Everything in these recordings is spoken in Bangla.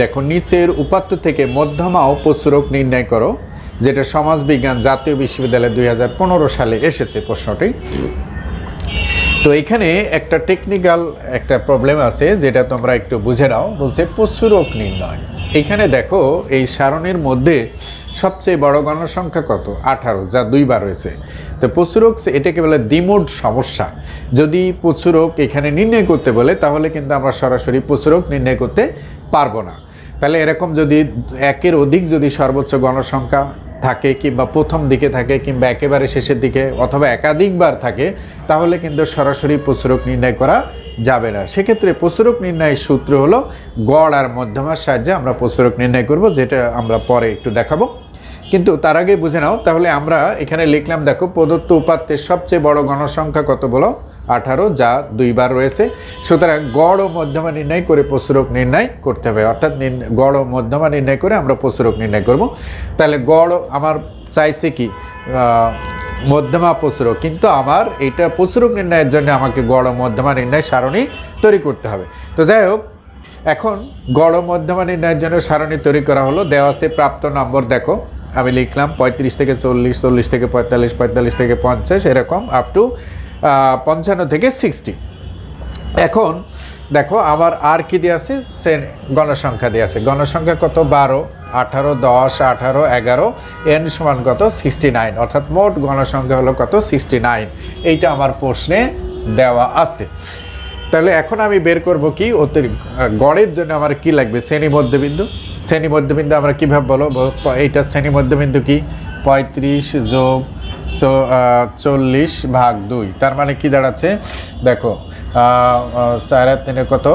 দেখো নিচের উপাত্ত থেকে মধ্যমা ও প্রচুরক নির্ণয় করো, যেটা সমাজবিজ্ঞান জাতীয় বিশ্ববিদ্যালয় 2015 সালে এসেছে প্রশ্নটি। তো এখানে একটা টেকনিক্যাল একটা প্রবলেম আছে, যেটা তোমরা একটু বুঝে নাও। বলছে প্রচুরক নির্ণয়। এখানে দেখো এই সারণীর মধ্যে সবচেয়ে বড় গণসংখ্যা কত? 18, যা 2 বার রয়েছে। তো প্রচুরক এটাকে বলে দ্বিমুড সমস্যা। যদি প্রচুরক এখানে নির্ণয় করতে বলে তাহলে কিন্তু আমরা সরাসরি প্রচুরক নির্ণয় করতে পারবো না। তাহলে এরকম যদি একের অধিক যদি সর্বোচ্চ গণসংখ্যা থাকে, কিংবা প্রথম দিকে থাকে, কিংবা একেবারে শেষের দিকে, অথবা একাধিকবার থাকে, তাহলে কিন্তু সরাসরি প্রচুরক নির্ণয় করা যাবে না। সেক্ষেত্রে প্রচুরক নির্ণয়ের সূত্র হলো গড় আর মধ্যমার সাহায্যে আমরা প্রচুরক নির্ণয় করব, যেটা আমরা পরে একটু দেখাবো। কিন্তু তার আগে বুঝে নাও। তাহলে আমরা এখানে লিখলাম, দেখো প্রদত্ত উপাত্তের সবচেয়ে বড় গণসংখ্যা কত বলো? 18, যা 2 বার রয়েছে। সুতরাং গড় ও মধ্যমা নির্ণয় করে প্রচুরক নির্ণয় করতে হবে, অর্থাৎ গড় ও মধ্যমা নির্ণয় করে আমরা প্রচুরক নির্ণয় করব। তাহলে গড় আমার চাইছে কি মধ্যমা প্রচুরক, কিন্তু আমার এটা প্রচুরক নির্ণয়ের জন্য আমাকে গড় ও মধ্যমা নির্ণয় সারণী তৈরি করতে হবে। তো যাই হোক, এখন গড় ও মধ্যমা নির্ণয়ের জন্য সারণী তৈরি করা হলো। দেওয়া আছে প্রাপ্ত নম্বর। দেখো আমি লিখলাম 35 থেকে 40, 40 থেকে 45, 45 থেকে 50, এরকম আপ টু 55 থেকে 60। এখন দেখো আমার আর কি দিয়ে আছে? গণসংখ্যা দিয়ে আছে। গণসংখ্যা কত? 12, 18, 10, 18, 11, n সমান কত? 69। অর্থাৎ মোট গণসংখ্যা হলো কত? 69। এইটা আমার প্রশ্নে দেওয়া আছে। তাহলে এখন আমি বের করব কি গড়ের জন্য আমার কি লাগবে? শ্রেণী মধ্যবিন্দু। শ্রেণী মধ্যবিন্দু আমরা কীভাবে বলো? এইটা শ্রেণী মধ্যবিন্দু কি? 35 যোগ 40 ভাগ 2। তার মানে কি দাঁড়াচ্ছে? দেখো 4 আর 3 কত?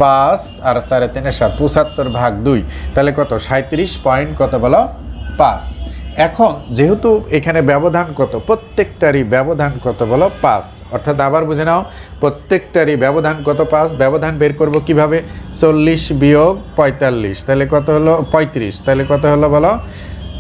5 আর 4 আর 3 7, 75 ভাগ 2। তাহলে কত? 37 পয়েন্ট কত বলো? 5। এখন যেহেতু এখানে ব্যবধান কত? প্রত্যেকটারই ব্যবধান কত বলো? 5। অর্থাৎ আবার বুঝে নাও, প্রত্যেকটারই ব্যবধান কত? 5। ব্যবধান বের করব কিভাবে? 40 বিয়োগ 45, তাহলে কত হলো? 35। তাহলে কত হলো বলো?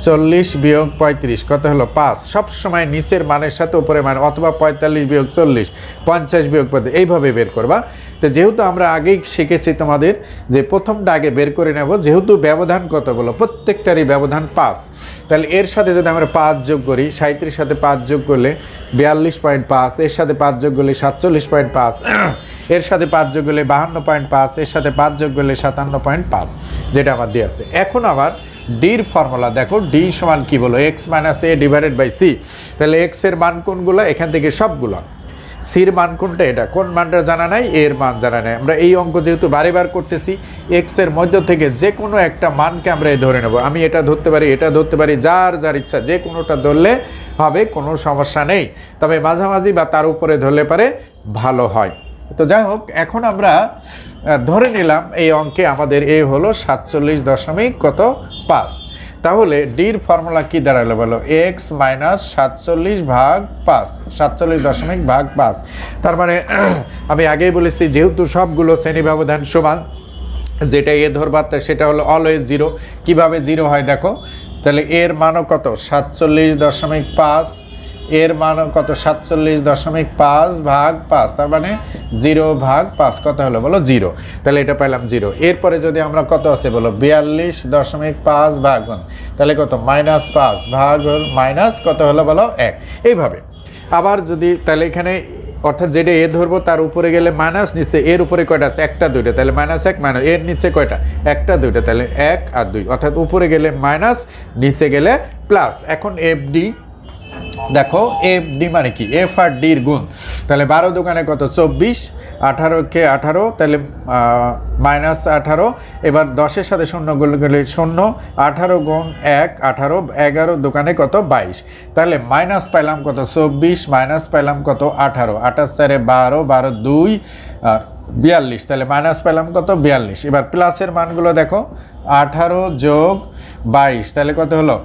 40 বিয়োগ 35 কত হলো? 5। সবসময় নিচের মানের সাথে উপরের মান, অথবা 45 বিয়োগ 40, 50 বিয়োগ 50, এইভাবে বের করবা। তো যেহেতু আমরা আগেই শিখেছি তোমাদের যে প্রথমটা আগে বের করে নেব, যেহেতু ব্যবধান কত বলো? প্রত্যেকটারই ব্যবধান 5। তাহলে এর সাথে যদি আমরা 5 যোগ করি, 37 সাথে 5 যোগ করলে 42.5, এর সাথে 5 যোগ করলে 47.5, এর সাথে 5 যোগ করলে 52.5, এর সাথে 5 যোগ করলে 57.5, যেটা আমার দিয়ে আছে। এখন আবার ডির ফর্মুলা দেখো। ডি সমান কি বলো? x minus a divided by c. তাহলে এক্স এর মান কোনগুলো? এখান থেকে সবগুলো। সির মান কোনটা? এটা। কোন মানটা জানা নাই? এর মান জানা নাই। আমরা এই অঙ্ক যেহেতু বারেবার করতেছি, এক্স এর মধ্য থেকে যে কোনো একটা মানকে আমরা ধরে নেব। আমি এটা ধরতে পারি, এটা ধরতে পারি, যার যার ইচ্ছা যে কোনোটা ধরলে হবে, কোনো সমস্যা নেই। তবে মাঝামাঝি বা তার উপরে ধরলে পারে ভালো হয়। তো যাই হোক, এখন আমরা ধরে নিলাম এই অঙ্কে আমাদের এ হলো 47.5। তাহলে ডির ফর্মুলা কি দাঁড়ালো বলো? x মাইনাস 47 ভাগ 5, 47 ভাগ 5। তার মানে আমি আগেই বলেছি, যেহেতু সবগুলো শ্রেণী ব্যবধান সমান, যেটা এ ধরবা সেটা হলো অলওয়েজ 0। কিভাবে 0 হয় দেখো। তাহলে এর মানও কত? 47.5। এর মান কত? 47.5 ভাগ 5, তার মানে 0 ভাগ 5 কত হলো বলো? 0। তাহলে এটা পাইলাম 0। এরপরে যদি আমরা কত আছে বলো? 42.5 ভাগ 1, তাহলে কত? -5 ভাগ মাইনাস কত হলো বলো? 1। এইভাবে আবার যদি, তাহলে এখানে অর্থাৎ যেটা এ ধরবো তার উপরে গেলে মাইনাস, নিচে এর উপরে কয়টা আছে? একটা দুইটা, তাহলে -1 মাইনাস, এর নিচে কয়টা? একটা দুইটা, তাহলে 1 আর 2, অর্থাৎ উপরে গেলে মাইনাস, নিচে গেলে প্লাস। এখন এফ ডি দেখো, এফ ডি মানে কি? এফ আর ডির গুণ। তাহলে 12 দোকানে কত? 24, 18 কে 18, তাহলে -18। এবার 10-এর সাথে 0 গেলে 0, 18 গুণ 1 18, 11 দোকানে কত? 22। তাহলে মাইনাস পাইলাম কত? 24, মাইনাস পাইলাম কত? 18, 18 4 12, 12 2 আর 42, তাহলে মাইনাস পেলাম কত? 42। এবার প্লাসের মানগুলো দেখো, 18 যোগ 22, তাহলে কত হলো?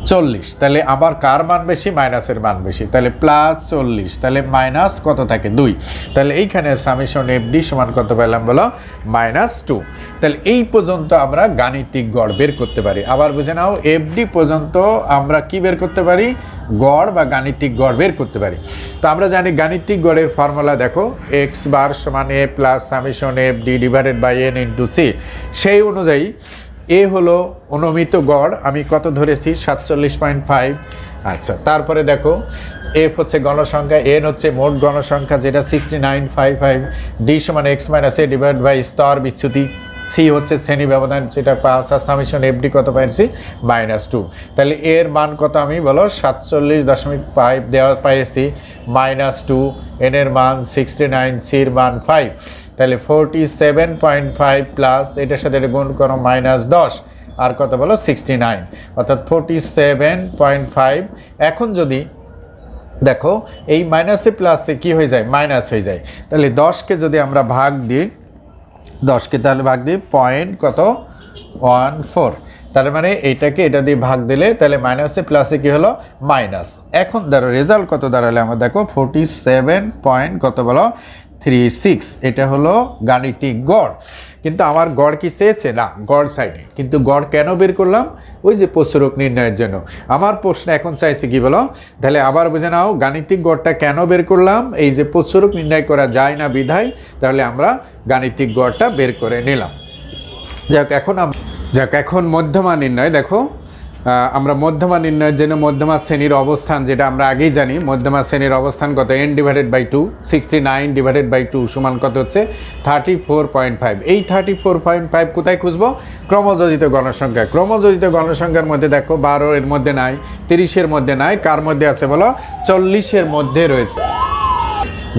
40, তাহলে আবার কার মান বেশি? মাইনাসের মান বেশি, তাহলে +40, তাহলে মাইনাস কত থাকে? 2, তাহলে এইখানে সামেশন এফডি সমান কত পেলাম বলো? -2। তাহলে এই পর্যন্ত আমরা গাণিতিক গড় বের করতে পারি। আবার বুঝে নাও, এফডি পর্যন্ত আমরা কি বের করতে পারি? গড় বা গাণিতিক গড় বের করতে পারি। তো আমরা জানি গাণিতিক গড়ের ফর্মুলা দেখো, এক্স বার সমান A plus summation f d divided by N into C. সেই অনুযায়ী এ হলো অনুমিত গড়, আমি কত ধরেছি? 47.5। আচ্ছা, তারপরে দেখো এফ হচ্ছে গণসংখ্যা, এন হচ্ছে মোট গণসংখ্যা যেটা 6955, ডি সমান x minus a divide by স্তর বিচ্যুতি, সি হচ্ছে শ্রেণী ব্যবধান যেটা 5, আর সামেশন এফডি কত পাইছি? -2। তাহলে এর মান কত আমি বলো? 47.5 দেওয়া পাইছি, -2, এন এর মান 69, সির মান 5, তাহলে 47.5 প্লাস এটার সাথে এটা গুণ করো -10, আর কত বলো? 69, অর্থাৎ 47.5। এখন যদি দেখো এই মাইনাসে প্লাসে কি হয়ে যায়? মাইনাস হয়ে যায়। তাহলে 10কে যদি আমরা ভাগ দিই, 10কে তাহলে ভাগ দিই পয়েন্ট কত? 14, তার মানে এইটাকে এটা দিয়ে ভাগ দিলে তাহলে মাইনাসে প্লাসে কি হলো? মাইনাস। এখন ধরো রেজাল্ট কত দাঁড়ালে আমরা দেখো 47 পয়েন্ট কত বলো? 36। এটা হলো গাণিতিক গড়। কিন্তু আমার গড় কি চেয়েছে? না, গড় সাইডে। কিন্তু গড় কেন বের করলাম? ওই যে প্রসারক নির্ণয়ের জন্য। আমার প্রশ্ন এখন চাইছে কি বলো? তাহলে আবার বুঝে নাও, গাণিতিক গড়টা কেন বের করলাম? এই যে প্রসারক নির্ণয় করা যায় না বিধায়, তাহলে আমরা গাণিতিক গড়টা বের করে নিলাম। এখন মধ্যমা নির্ণয় দেখো, আমরা মধ্যমা নির্ণয়ের জন্য মধ্যমা শ্রেণীর অবস্থান যেটা আমরা আগেই জানি, মধ্যমা শ্রেণীর অবস্থান কত? n divided by 2, 69 divided by 2 সমান কত হচ্ছে? 34.5। এই 34.5 কোথায় খুঁজবো? ক্রমযোজিত গণসংখ্যা। ক্রমযোজিত গণসংখ্যার মধ্যে দেখো 12 এর মধ্যে নাই, 30 এর মধ্যে নাই, কার মধ্যে আছে বলো? 40 এর মধ্যে রয়েছে।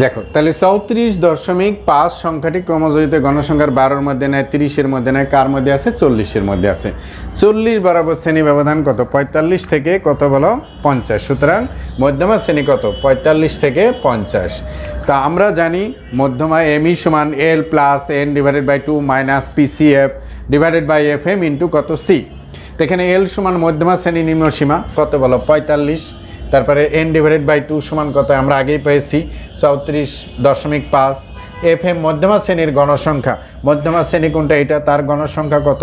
দেখো তাহলে 34.5 সংখ্যাটি ক্রমযোজিত গণসংখ্যার 12-এর মধ্যে নেয়, 30-এর মধ্যে নেয়, কার মধ্যে আছে? 40-এর মধ্যে আছে। 40 বরাবর শ্রেণী ব্যবধান কত? 45 থেকে কত বলো? 50। সুতরাং মধ্যমা শ্রেণী কত? 45 থেকে 50। তা আমরা জানি মধ্যমা এমই সমান L plus N divided by 2 minus p c f divided by f m into কত? সি। তো এখানে এল সমান মধ্যমা শ্রেণী নিম্ন সীমা কত বলো? 45। তারপরে এন ডিভাইডেড বাই 2 সমান কত? আমরা আগেই পেয়েছি 34.5। এফ এম মধ্যমা শ্রেণীর গণসংখ্যা, মধ্যমা শ্রেণী কোনটা? এটা, তার গণসংখ্যা কত?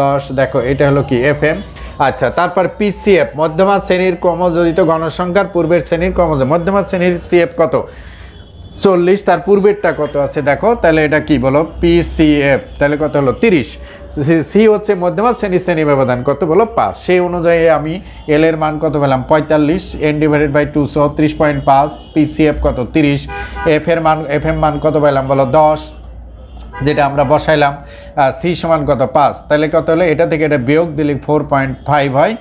10। দেখো এটা হলো কি? F M. আচ্ছা, তারপর পিসিএফ মধ্যমা শ্রেণীর ক্রমযোজিত গণসংখ্যার পূর্বের শ্রেণীর মধ্যমা শ্রেণীর সিএফ কত? 40। তার পূর্বেরটা কত আছে দেখো, তাহলে এটা কি বলো? পিসিএফ। তাহলে কত হলো? 30। সি হচ্ছে মধ্যমা শ্রেণী ব্যবধান কত বলো? 5। সেই অনুযায়ী আমি এল এর মান কত পেলাম? 45, এন ডিভাইডেড বাই 2 34.5, পিসিএফ কত? 30, এফ এম মান কত পেলাম বলো? 10, যেটা আমরা বসাইলাম। সি সমান কত? 5। তাহলে কত হলো? এটা থেকে এটা বিয়োগ দিলে 4.5 হয়।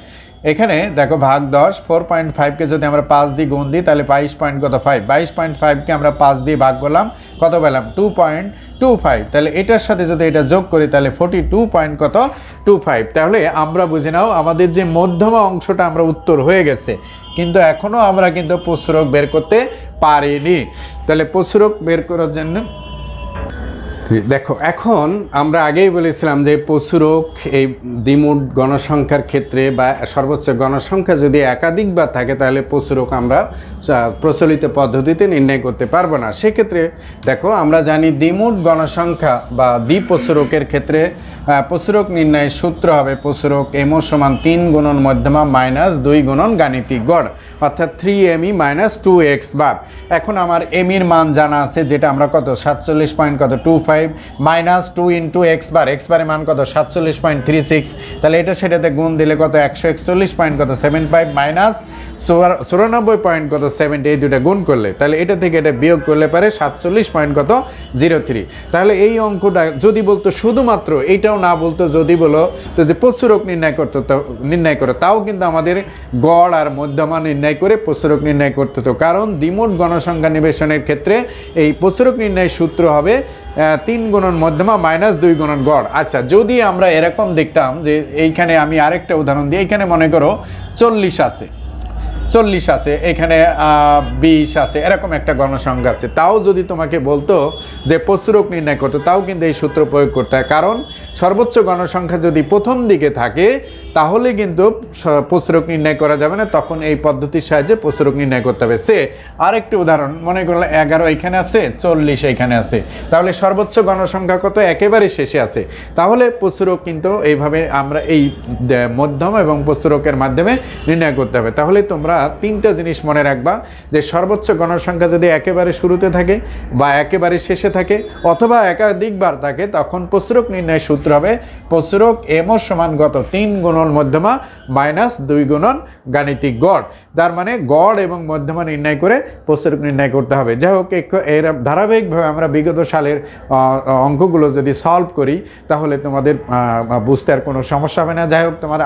এখানে দেখো ভাগ 10, 4.5কে যদি আমরা 5 দিয়ে গুণ দিই তাহলে 22.5, 22.5কে আমরা 5 দিয়ে ভাগ করলাম, কত পেলাম? 2.25। তাহলে এটার সাথে যদি এটা যোগ করি তাহলে 42.25। তাহলে আমরা বুঝে নাও আমাদের যে মধ্যমা অংশটা আমরা উত্তর হয়ে গেছে, কিন্তু এখনও আমরা কিন্তু প্রসারক বের করতে পারিনি। তাহলে প্রসারক বের করার জন্য দেখো এখন আমরা আগেই বলেছিলাম যে প্রসারক এই দ্বিমুট গণসংখ্যার ক্ষেত্রে বা সর্বোচ্চ গণসংখ্যা যদি একাধিকবার থাকে তাহলে প্রসারক আমরা প্রচলিত পদ্ধতিতে নির্ণয় করতে পারবো না। সেক্ষেত্রে দেখো আমরা জানি দ্বিমুট গণসংখ্যা বা দ্বিপ্রসারকের ক্ষেত্রে প্রসারক নির্ণয়ের সূত্র হবে প্রসারক এমও সমান 3 গুণন মধ্যমা মাইনাস 2 গুণন গাণিতিক গড়, অর্থাৎ 3mi মাইনাস 2x বার। এখন আমার এমির মান জানা আছে যেটা আমরা কত? 47.25 minus 2 into x bar, x বারের মান কত? 47.36। তাহলে এটা সেটাতে গুণ দিলে কত? 141.75 মাইনাস 94.70, এই দুটা গুণ করলে তাহলে এটা থেকে এটা বিয়োগ করলে পারে 47.03। তাহলে এই অঙ্কটা যদি বলতো শুধুমাত্র এইটাও না বলতো, যদি বলো তো যে প্রসারক নির্ণয় করো, তাও কিন্তু আমাদের গড় আর মধ্যমা নির্ণয় করে প্রসারক নির্ণয় করতে হতো। কারণ দ্বিমুট গণসংখ্যা নিবেশনের ক্ষেত্রে এই প্রসারক নির্ণয়ের সূত্র হবে 3 গুণন মধ্যমা মাইনাস 2 গুণন গড়। আচ্ছা, যদি আমরা এরকম দেখতাম যে এইখানে আমি আরেকটা উদাহরণ দিই, এইখানে মনে করো 40 আছে, এখানে 20 আছে, এরকম একটা গণসংখ্যা আছে, তাও যদি তোমাকে বলতো যে প্রসারক নির্ণয় করতো, তাও কিন্তু এই সূত্র প্রয়োগ করতে হয়। কারণ সর্বোচ্চ গণসংখ্যা যদি প্রথম দিকে থাকে তাহলে কিন্তু প্রসরক নির্ণয় করা যাবে না, তখন এই পদ্ধতির সাহায্যে প্রসরক নির্ণয় করতে হবে। সে আরেকটি উদাহরণ, মনে করলে 11 এখানে আছে, 40 এখানে আছে, তাহলে সর্বোচ্চ গণসংখ্যা কত? একেবারে শেষে আছে। তাহলে প্রসরক কিন্তু এইভাবে আমরা এই মধ্যম এবং প্রসরকের মাধ্যমে নির্ণয় করতে হবে। তাহলে তোমরা তিনটা জিনিস মনে রাখবা, যে সর্বোচ্চ গণসংখ্যা যদি একেবারে শুরুতে থাকে বা একেবারে শেষে থাকে অথবা একাধিকবার থাকে, তখন প্রসরক নির্ণয় সূত্র হবে প্রসরক এমও সমান কত? 3 গুণন মধ্যমা মাইনাস 2 গুণন গাণিতিক গড়। তার মানে গড় এবং মধ্যমা নির্ণয় করে প্রসরক নির্ণয় করতে হবে। যাই হোক, এর ধারাবাহিকভাবে আমরা বিগত সালের অঙ্কগুলো যদি সলভ করি তাহলে তোমাদের বুঝতে আর কোনো সমস্যা হবে না। যাই হোক, তোমার